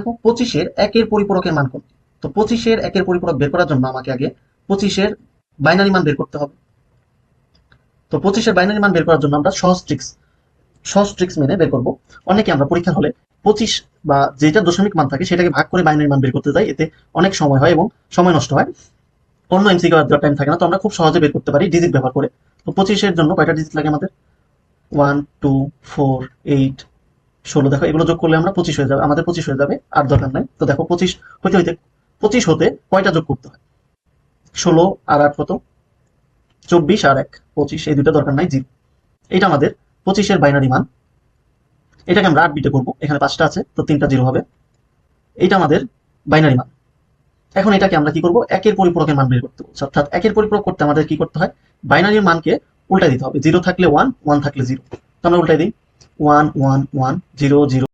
দেখো 25-এর একের পরিপূরকের মান কোনটি। তো 25-এর একের পরিপূরক বের করার জন্য আমাকে আগে 25-এর বাইনারি মান বের করতে হবে। তো 25-এর বাইনারি মান বের করার জন্য আমরা সহজ ট্রিক্স মেনে বের করব। অনেকে আমরা পরীক্ষার হলে 25 বা যেটা দশমিক মান থাকে সেটাকে ভাগ করে বাইনারি মান বের করতে যাই, এতে অনেক সময় হয় এবং সময় নষ্ট হয়, অন্য এমসিকিউ দেওয়ার টাইম থাকে না। তো আমরা খুব সহজে বের করতে পারি ডিজিট ব্যবহার করে। তো 25-এর জন্য কয়টা ডিজিট লাগে আমাদের? 1, 2, 4, 8, 16। দেখো এগুলো যোগ করলে আমরা 25 হয়ে যাবে, আমাদের 25 হয়ে যাবে, আর দরকার নাই। তো দেখো 25 হইতে হইতে 25 হতে কয়টা যোগ করতে হয়? 16 আর 8 কত? 24 আর 1 25, এই দুটো দরকার নাই, 0। এটা আমাদের 25-এর বাইনারি মান। এটাকে আমরা 8 বিটে করবো, এখানে 5টা আছে তো 3টা 0 হবে। এটা আমাদের বাইনারি মান। এখন এটাকে আমরা কি করব? একের পরিপূরকের মান বের করতে বলছি, অর্থাৎ একের পরিপূরক করতে আমাদের কি করতে হয়? বাইনারির মানকে উল্টাই দিতে হবে। 0 থাকলে 1, 1 থাকলে 0। তো আমরা উল্টাই দিই, 1 1 1 0 0